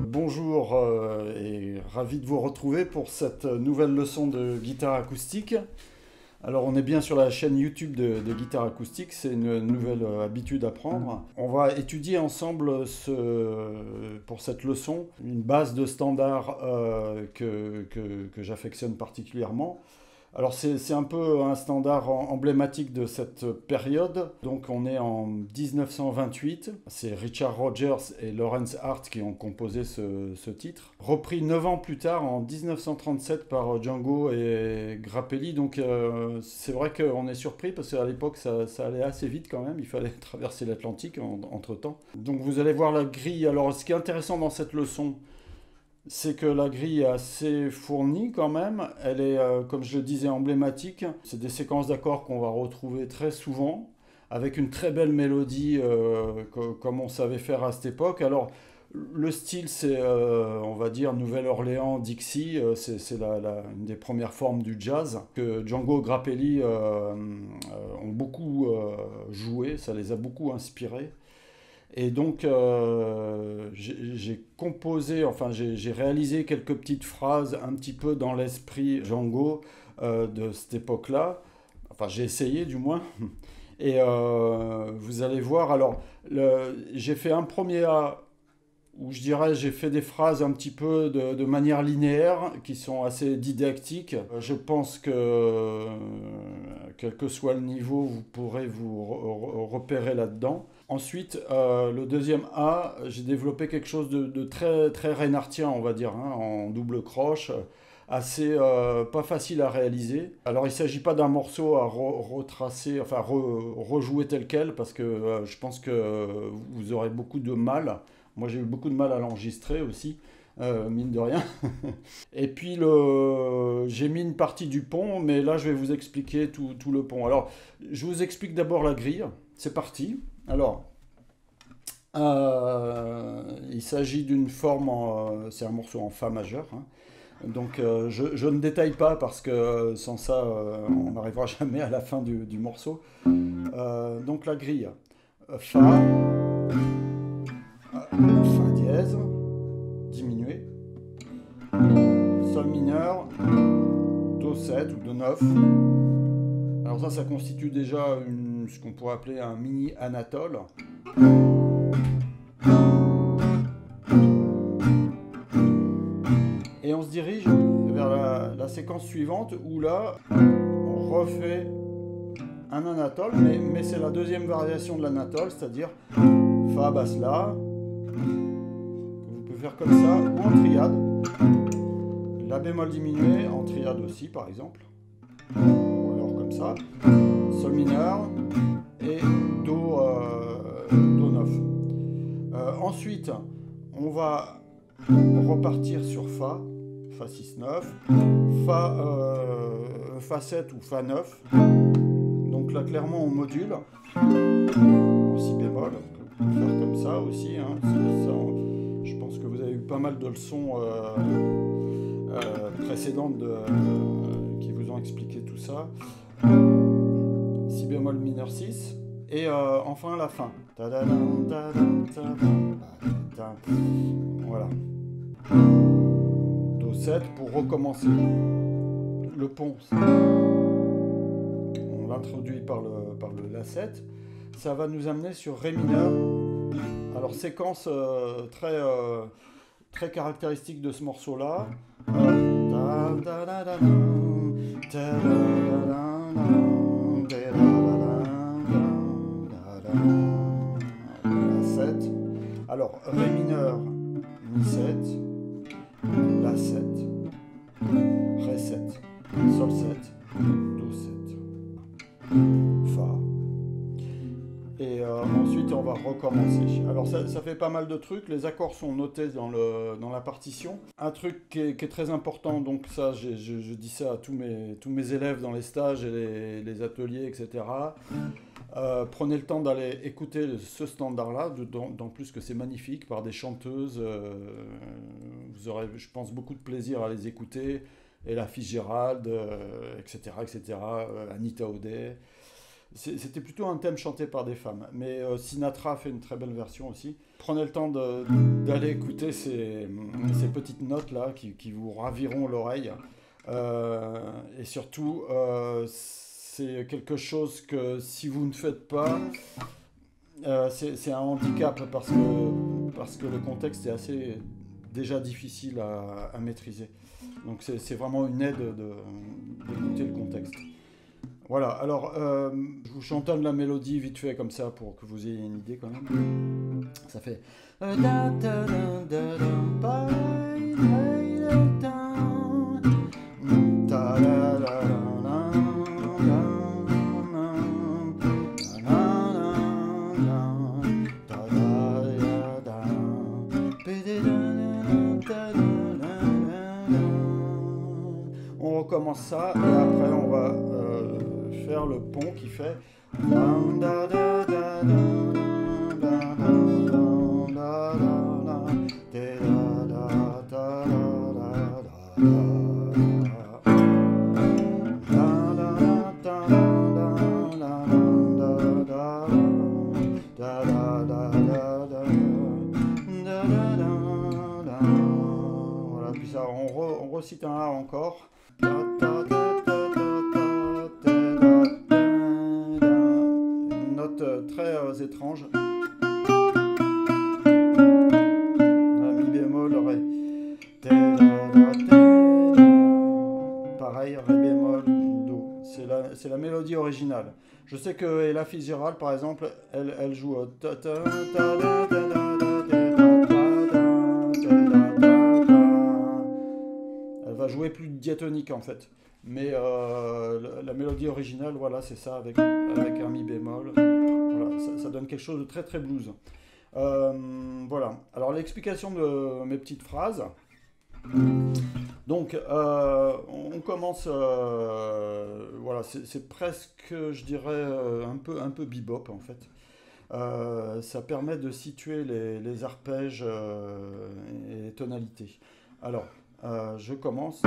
Bonjour et ravi de vous retrouver pour cette nouvelle leçon de guitare acoustique. Alors on est bien sur la chaîne YouTube de guitare acoustique, c'est une nouvelle habitude à prendre. On va étudier ensemble pour cette leçon une base de standard que j'affectionne particulièrement. Alors c'est un peu un standard emblématique de cette période. Donc on est en 1928, c'est Richard Rodgers et Lawrence Hart qui ont composé ce titre. Repris 9 ans plus tard, en 1937, par Django et Grappelli. Donc c'est vrai qu'on est surpris parce qu'à l'époque ça allait assez vite quand même, il fallait traverser l'Atlantique entre temps. Donc vous allez voir la grille. Alors ce qui est intéressant dans cette leçon, c'est que la grille est assez fournie quand même. Elle est, comme je le disais, emblématique. C'est des séquences d'accords qu'on va retrouver très souvent, avec une très belle mélodie, comme on savait faire à cette époque. Alors, le style, c'est, on va dire, Nouvelle-Orléans, Dixie. C'est une des premières formes du jazz que Django et Grappelli ont beaucoup joué. Ça les a beaucoup inspirés. Et donc, j'ai composé, enfin j'ai réalisé quelques petites phrases un petit peu dans l'esprit Django de cette époque-là. Enfin, j'ai essayé du moins. Et vous allez voir, alors, j'ai fait un premier A où je dirais j'ai fait des phrases un petit peu de manière linéaire qui sont assez didactiques. Je pense que quel que soit le niveau, vous pourrez vous repérer là-dedans. Ensuite, le deuxième A, j'ai développé quelque chose de très, très reinhardtien, on va dire, hein, en double croche, assez pas facile à réaliser. Alors il ne s'agit pas d'un morceau à retracer, enfin rejouer tel quel, parce que je pense que vous aurez beaucoup de mal. Moi j'ai eu beaucoup de mal à l'enregistrer aussi, mine de rien. Et puis j'ai mis une partie du pont, mais là je vais vous expliquer tout le pont. Alors je vous explique d'abord la grille, c'est parti. Alors, il s'agit d'une forme, c'est un morceau en Fa majeur, hein. Donc je ne détaille pas parce que sans ça, on n'arrivera jamais à la fin du morceau. Donc la grille, Fa, Fa dièse, diminué, Sol mineur, Do 7 ou Do 9. Alors ça constitue déjà ce qu'on pourrait appeler un mini Anatole. Et on se dirige vers la séquence suivante où là, on refait un Anatole, mais c'est la deuxième variation de l'Anatole, c'est-à-dire Fa basse La, que vous pouvez faire comme ça, ou en triade. La bémol diminué, en triade aussi par exemple. Ou alors comme ça. Sol mineur et Do 9. Ensuite, on va repartir sur Fa 6-9, Fa 7 ou Fa 9. Donc là, clairement, on module. En Si bémol, on peut faire comme ça aussi, hein. Je pense que vous avez eu pas mal de leçons précédentes qui vous ont expliqué tout ça. Si bémol mineur 6, Et enfin la fin. Tadadam, tadam, tadam, tadam. Voilà. Do7 pour recommencer. Le pont, on l'introduit par le La7. Ça va nous amener sur Ré mineur. Alors séquence très caractéristique de ce morceau-là. La7. Alors Ré mineur, Mi 7, La 7, Ré 7, Sol 7, Do 7, Fa. Et ensuite on va recommencer. Alors ça fait pas mal de trucs, les accords sont notés dans la partition. Un truc qui est très important, donc ça je dis ça à tous mes élèves dans les stages et les ateliers, etc. Prenez le temps d'aller écouter ce standard-là, d'autant plus que c'est magnifique, par des chanteuses. Vous aurez, je pense, beaucoup de plaisir à les écouter. Ella Fitzgerald, etc., etc., Anita O'Day. C'était plutôt un thème chanté par des femmes, mais Sinatra fait une très belle version aussi. Prenez le temps d'aller écouter ces petites notes-là qui vous raviront l'oreille. Et surtout, c'est quelque chose que si vous ne faites pas, c'est un handicap parce que le contexte est assez déjà difficile à maîtriser. Donc c'est vraiment une aide d'écouter le contexte. Voilà, alors je vous chantonne la mélodie vite fait comme ça pour que vous ayez une idée quand même. Ça fait... On recommence ça et après on va faire le pont qui fait voilà, puis ça on recite un A encore. Une note très étrange. Mi bémol, Ré. Pareil, Ré bémol, Do. C'est la mélodie originale. Je sais que Ella Fitzgerald, par exemple, elle joue elle va jouer plus diatonique en fait. Mais la mélodie originale, voilà, c'est ça, avec un mi bémol. Voilà, ça donne quelque chose de très très blues. Voilà. Alors l'explication de mes petites phrases. Donc, on commence. Voilà, c'est presque, je dirais, un peu bebop en fait. Ça permet de situer les arpèges et les tonalités. Alors, je commence.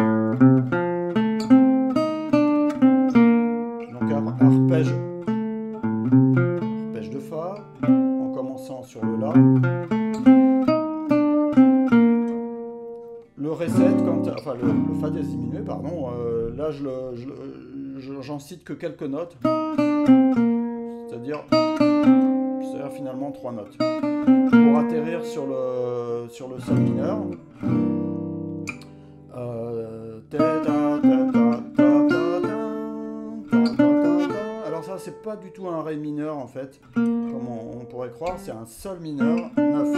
Donc arpège de Fa, en commençant sur le La. Le Ré7, enfin le Fa dièse diminué, pardon, là j'en cite que quelques notes, c'est-à-dire finalement 3 notes. Pour atterrir sur le Sol mineur, alors ça c'est pas du tout un Ré mineur en fait, comme on pourrait croire, c'est un Sol mineur 9.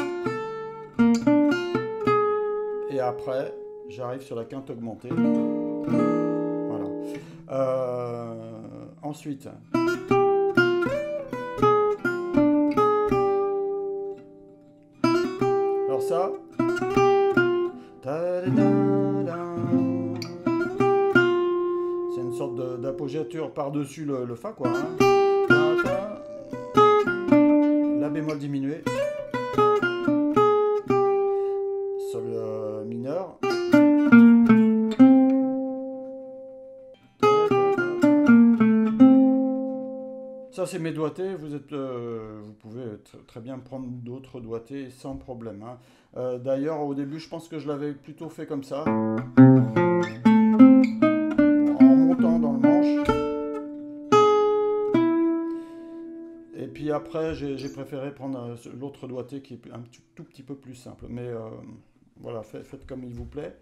Et après, j'arrive sur la quinte augmentée. Voilà. Ensuite. Alors ça. C'est une sorte d'apoggiature par-dessus le Fa, quoi. Hein. La bémol diminué. Sol mineur. Ça c'est mes doigtés, vous pouvez très bien prendre d'autres doigtés sans problème, hein. D'ailleurs, au début, je pense que je l'avais plutôt fait comme ça, en montant dans le manche. Et puis après, j'ai préféré prendre l'autre doigté qui est un tout petit peu plus simple. Mais voilà, faites comme il vous plaît.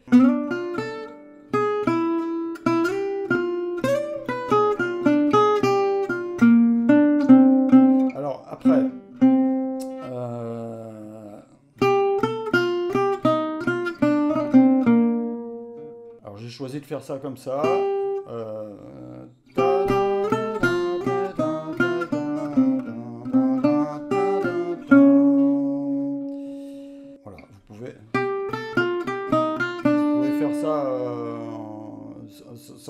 Alors après, alors j'ai choisi de faire ça comme ça. Voilà, vous pouvez faire ça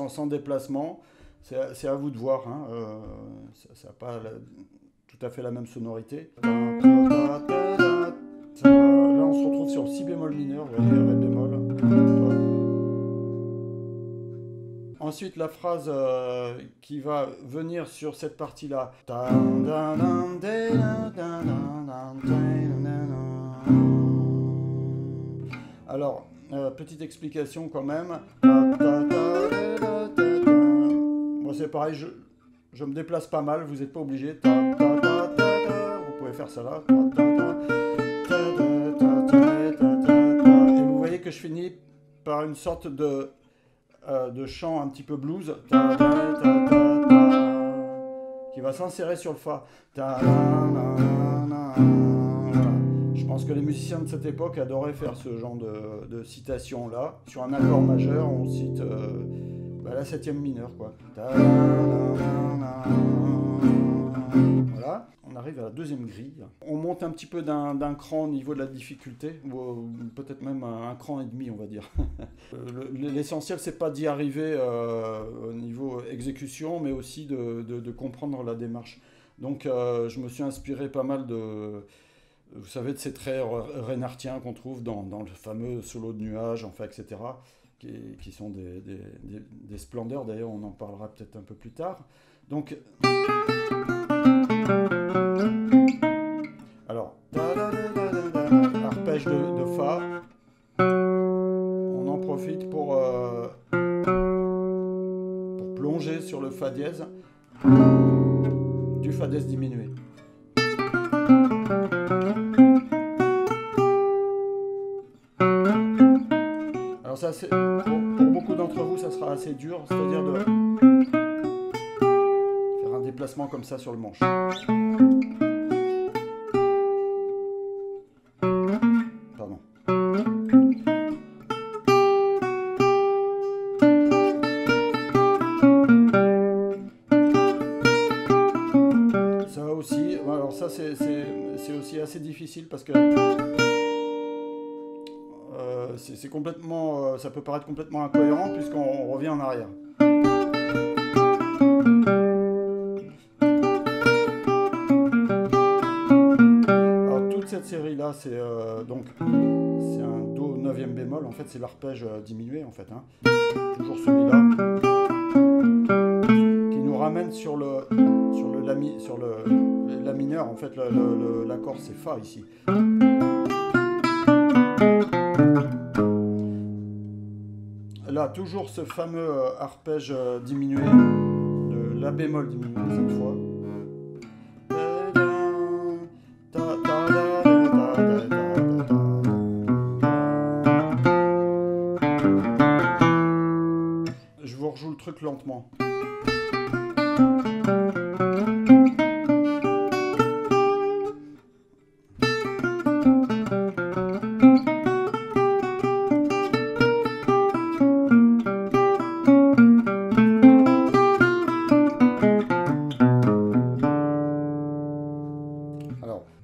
sans déplacement. C'est à vous de voir, hein. Ça n'a pas tout à fait la même sonorité. Là, on se retrouve sur le si bémol mineur, vous voyez, ré bémol. Ensuite, la phrase qui va venir sur cette partie-là. Alors, petite explication quand même. Moi, c'est pareil, je me déplace pas mal, vous n'êtes pas obligé. Vous pouvez faire ça là. Et vous voyez que je finis par une sorte de chant un petit peu blues qui va s'insérer sur le fa. Je pense que les musiciens de cette époque adoraient faire ce genre de citation là. Sur un accord majeur, on cite la septième mineure, quoi. Voilà, on arrive à la deuxième grille. On monte un petit peu d'un cran au niveau de la difficulté, ou peut-être même un cran et demi, on va dire. L'essentiel, c'est pas d'y arriver au niveau exécution, mais aussi de comprendre la démarche. Donc, je me suis inspiré pas mal vous savez, de ces traits reinhardtiens qu'on trouve dans le fameux solo de nuages, enfin, etc., qui sont des splendeurs. D'ailleurs, on en parlera peut-être un peu plus tard. Donc, alors, arpège de Fa. On en profite pour plonger sur le Fa dièse du Fa dièse diminué. Alors ça, pour beaucoup d'entre vous, ça sera assez dur, c'est-à-dire de faire un déplacement comme ça sur le manche. Pardon. Ça aussi, alors ça c'est aussi assez difficile parce que c'est complètement, ça peut paraître complètement incohérent puisqu'on revient en arrière. Alors toute cette série là, c'est un Do 9e bémol, en fait c'est l'arpège diminué en fait, hein. Toujours celui-là qui nous ramène sur la mineur, en fait l'accord c'est Fa ici. Là, toujours ce fameux arpège diminué de La bémol diminué cette fois. Je vous rejoue le truc lentement.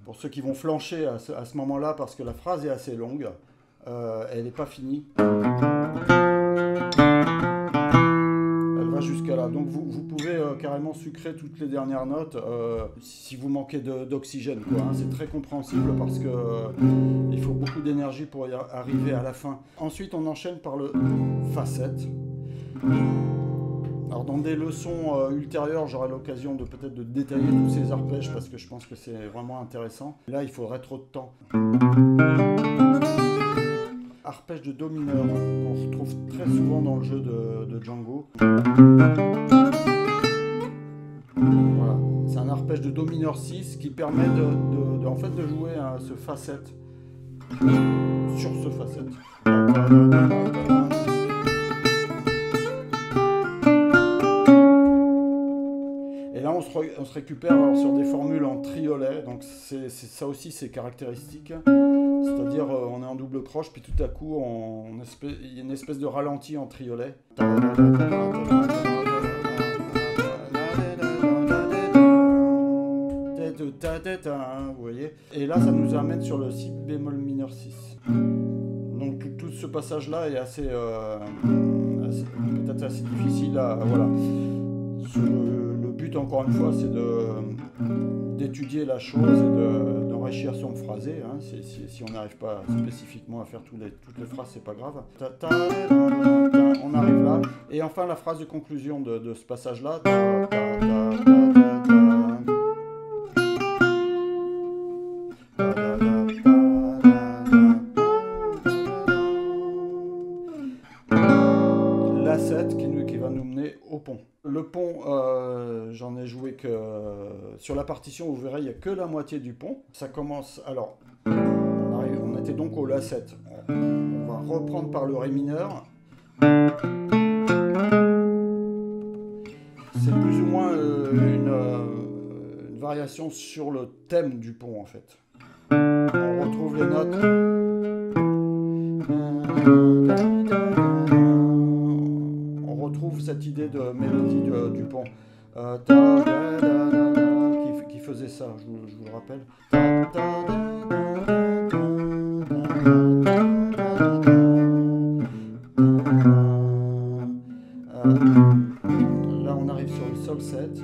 Pour ceux qui vont flancher à ce moment-là, parce que la phrase est assez longue, elle n'est pas finie. Elle va jusqu'à là. Donc vous pouvez carrément sucrer toutes les dernières notes si vous manquez d'oxygène, quoi, hein. C'est très compréhensible parce que il faut beaucoup d'énergie pour y arriver à la fin. Ensuite, on enchaîne par le Fa7. Alors Dans des leçons ultérieures, j'aurai l'occasion de peut-être de détailler tous ces arpèges parce que je pense que c'est vraiment intéressant. Là, il faudrait trop de temps. Arpège de do mineur qu'on retrouve très souvent dans le jeu de Django. Voilà, c'est un arpège de do mineur 6 qui permet en fait de jouer ce facette sur ce facette. Et là, on se récupère alors, sur des formules en triolet, donc ça aussi c'est caractéristique. C'est-à-dire on est en double croche, puis tout à coup il y a une espèce de ralenti en triolet. Vous voyez. Et là, ça nous amène sur le si bémol mineur 6. Donc tout ce passage-là est peut-être assez difficile à... Voilà. Le but, encore une fois, c'est d'étudier la chose et d'enrichir son phrasé. Hein. Si on n'arrive pas spécifiquement à faire toutes les phrases, c'est pas grave. On arrive là. Et enfin, la phrase de conclusion de ce passage-là. La 7 qui va nous mener au pont. Le pont, j'en ai joué que sur la partition, vous verrez, il n'y a que la moitié du pont. Ça commence, alors, on était donc au La 7. On va reprendre par le Ré mineur. C'est plus ou moins une variation sur le thème du pont, en fait. On retrouve les notes. On retrouve cette idée de mélodie du pont. Qui faisait ça, je vous le rappelle. Là, on arrive sur le Sol 7.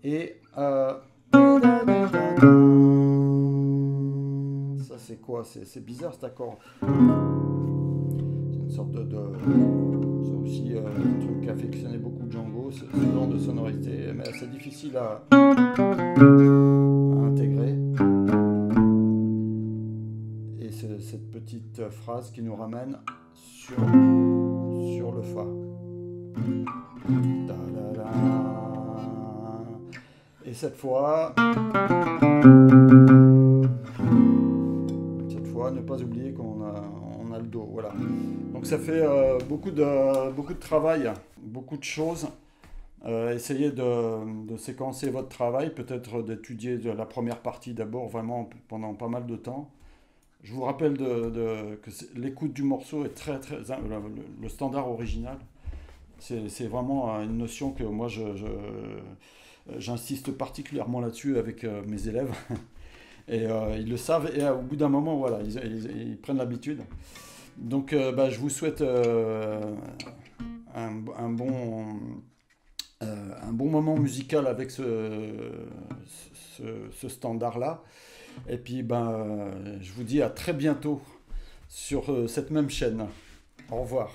Et... ça, c'est quoi? C'est bizarre, cet accord. C'est une sorte de... C'est aussi un truc qui affectionnait beaucoup Django, ce genre de sonorité, mais c'est difficile à intégrer. Et c'est cette petite phrase qui nous ramène sur le Fa. Et cette fois, ne pas oublier qu'on a le Do. Voilà. Donc ça fait beaucoup de travail, beaucoup de choses. Essayez de séquencer votre travail, peut-être d'étudier la première partie d'abord, vraiment pendant pas mal de temps. Je vous rappelle que l'écoute du morceau est très, le standard original. C'est vraiment une notion que moi j'insiste particulièrement là-dessus avec mes élèves. Et ils le savent, et au bout d'un moment, voilà, ils prennent l'habitude. Donc, je vous souhaite un bon moment musical avec ce standard-là. Et puis, je vous dis à très bientôt sur cette même chaîne. Au revoir.